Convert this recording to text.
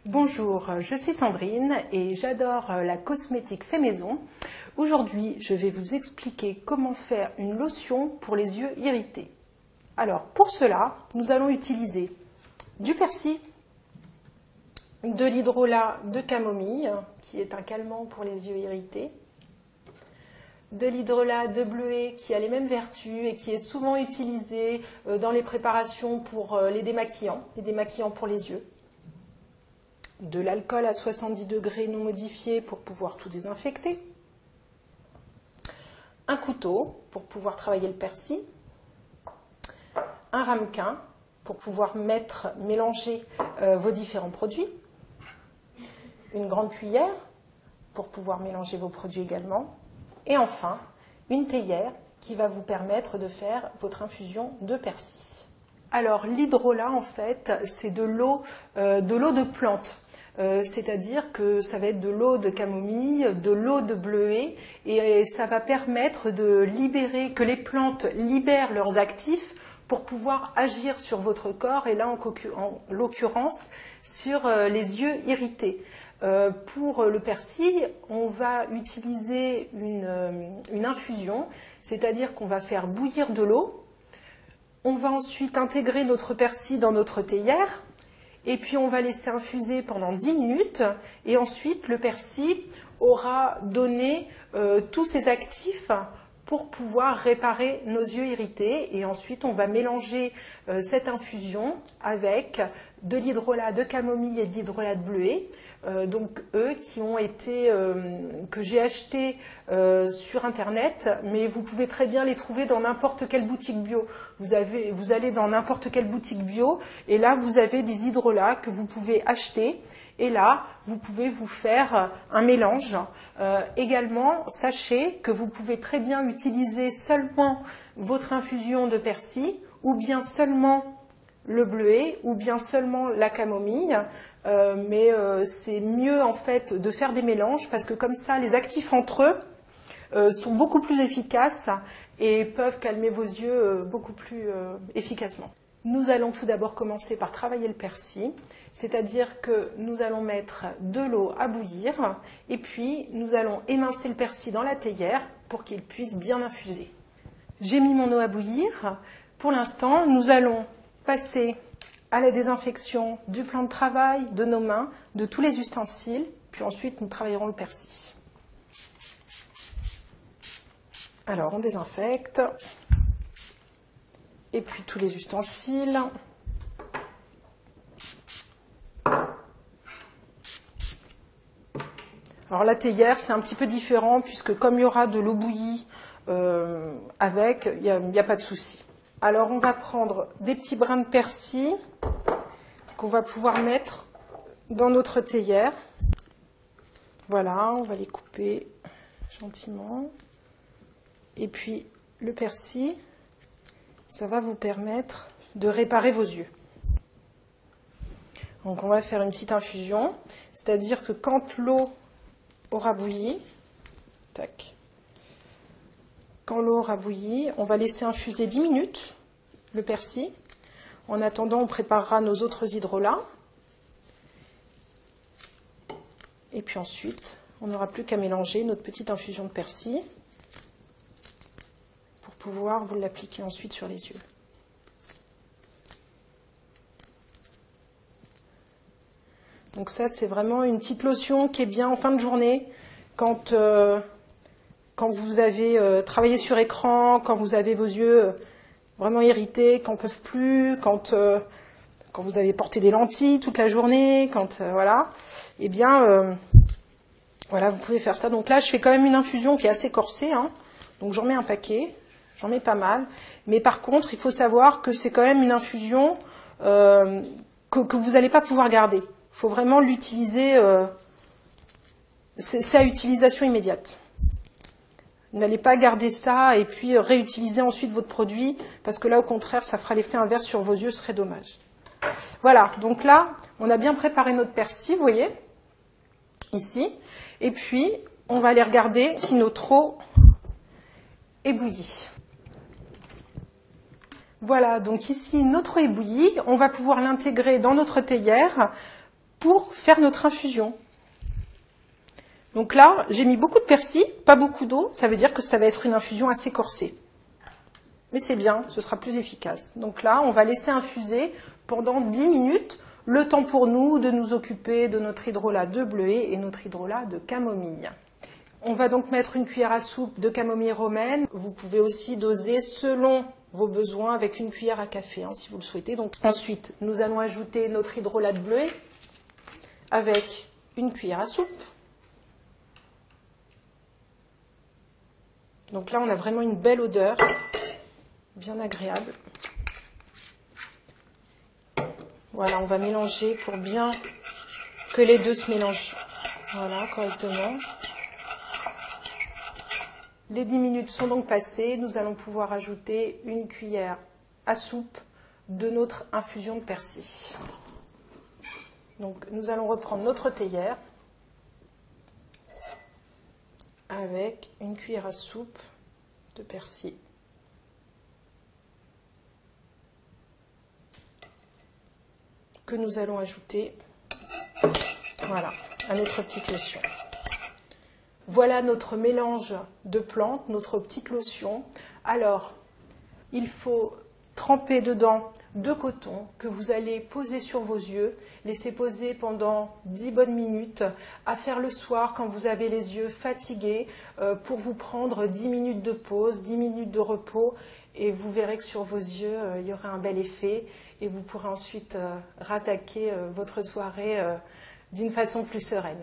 Bonjour, je suis Sandrine et j'adore la cosmétique fait maison. Aujourd'hui, je vais vous expliquer comment faire une lotion pour les yeux irrités. Alors, pour cela, nous allons utiliser du persil, de l'hydrolat de camomille, qui est un calmant pour les yeux irrités, de l'hydrolat de bleuet qui a les mêmes vertus et qui est souvent utilisé dans les préparations pour les démaquillants pour les yeux, de l'alcool à 70 degrés non modifié pour pouvoir tout désinfecter, un couteau pour pouvoir travailler le persil, un ramequin pour pouvoir mélanger vos différents produits, une grande cuillère pour pouvoir mélanger vos produits également, et enfin une théière qui va vous permettre de faire votre infusion de persil. Alors l'hydrolat en fait c'est de l'eau de plante. C'est-à-dire que ça va être de l'eau de camomille, de l'eau de bleuet, et ça va permettre que les plantes libèrent leurs actifs pour pouvoir agir sur votre corps, et là en l'occurrence sur les yeux irrités. Pour le persil, on va utiliser une infusion, c'est-à-dire qu'on va faire bouillir de l'eau, on va ensuite intégrer notre persil dans notre théière, et puis on va laisser infuser pendant 10 minutes et ensuite le persil aura donné tous ses actifs pour pouvoir réparer nos yeux irrités, et ensuite on va mélanger cette infusion avec de l'hydrolat de camomille et de l'hydrolat de bleuet, donc eux qui ont été que j'ai acheté sur internet, mais vous pouvez très bien les trouver dans n'importe quelle boutique bio. Vous allez dans n'importe quelle boutique bio et là vous avez des hydrolats que vous pouvez acheter, et là vous pouvez vous faire un mélange. Également, sachez que vous pouvez très bien utiliser seulement votre infusion de persil, ou bien seulement le bleuet, ou bien seulement la camomille, mais c'est mieux en fait de faire des mélanges, parce que comme ça les actifs entre eux sont beaucoup plus efficaces et peuvent calmer vos yeux beaucoup plus efficacement. Nous allons tout d'abord commencer par travailler le persil, c'est-à-dire que nous allons mettre de l'eau à bouillir et puis nous allons émincer le persil dans la théière pour qu'il puisse bien infuser. J'ai mis mon eau à bouillir. Pour l'instant, nous allons passer à la désinfection du plan de travail, de nos mains, de tous les ustensiles, puis ensuite nous travaillerons le persil. Alors on désinfecte, et puis tous les ustensiles. Alors la théière c'est un petit peu différent, puisque comme il y aura de l'eau bouillie avec, il n'y a pas de souci. Alors on va prendre des petits brins de persil qu'on va pouvoir mettre dans notre théière. Voilà, on va les couper gentiment. Et puis le persil, ça va vous permettre de réparer vos yeux. Donc on va faire une petite infusion, c'est-à-dire que quand l'eau aura bouilli, tac, quand l'eau aura bouilli, on va laisser infuser 10 minutes le persil. En attendant, on préparera nos autres hydrolats. Et puis ensuite, on n'aura plus qu'à mélanger notre petite infusion de persil pour pouvoir vous l'appliquer ensuite sur les yeux. Donc ça, c'est vraiment une petite lotion qui est bien en fin de journée, quand vous avez travaillé sur écran, quand vous avez vos yeux vraiment irrités, quand ils ne peuvent plus, quand vous avez porté des lentilles toute la journée, voilà, eh bien, voilà, vous pouvez faire ça. Donc là, je fais quand même une infusion qui est assez corsée, hein, donc j'en mets un paquet, j'en mets pas mal, mais par contre, il faut savoir que c'est quand même une infusion que vous n'allez pas pouvoir garder. Il faut vraiment l'utiliser, c'est à utilisation immédiate. N'allez pas garder ça et puis réutiliser ensuite votre produit, parce que là, au contraire, ça fera l'effet inverse sur vos yeux, ce serait dommage. Voilà, donc là, on a bien préparé notre persil, vous voyez, ici. Et puis, on va aller regarder si notre eau est bouillie. Voilà, donc ici, notre eau est bouillie. On va pouvoir l'intégrer dans notre théière pour faire notre infusion. Donc là, j'ai mis beaucoup de persil, pas beaucoup d'eau, ça veut dire que ça va être une infusion assez corsée. Mais c'est bien, ce sera plus efficace. Donc là, on va laisser infuser pendant 10 minutes, le temps pour nous de nous occuper de notre hydrolat de bleuet et notre hydrolat de camomille. On va donc mettre une cuillère à soupe de camomille romaine. Vous pouvez aussi doser selon vos besoins avec une cuillère à café, si vous le souhaitez. Donc, ensuite, nous allons ajouter notre hydrolat de bleuet avec une cuillère à soupe. Donc là, on a vraiment une belle odeur, bien agréable. Voilà, on va mélanger pour bien que les deux se mélangent. Voilà, correctement. Les 10 minutes sont donc passées. Nous allons pouvoir ajouter une cuillère à soupe de notre infusion de persil. Donc, nous allons reprendre notre théière avec une cuillère à soupe de persil. Que nous allons ajouter, voilà, à notre petite lotion. Voilà notre mélange de plantes, notre petite lotion. Alors, il faut tremper dedans de coton que vous allez poser sur vos yeux, laisser poser pendant 10 bonnes minutes, à faire le soir quand vous avez les yeux fatigués, pour vous prendre 10 minutes de pause, 10 minutes de repos, et vous verrez que sur vos yeux, il y aura un bel effet, et vous pourrez ensuite rattaquer votre soirée d'une façon plus sereine.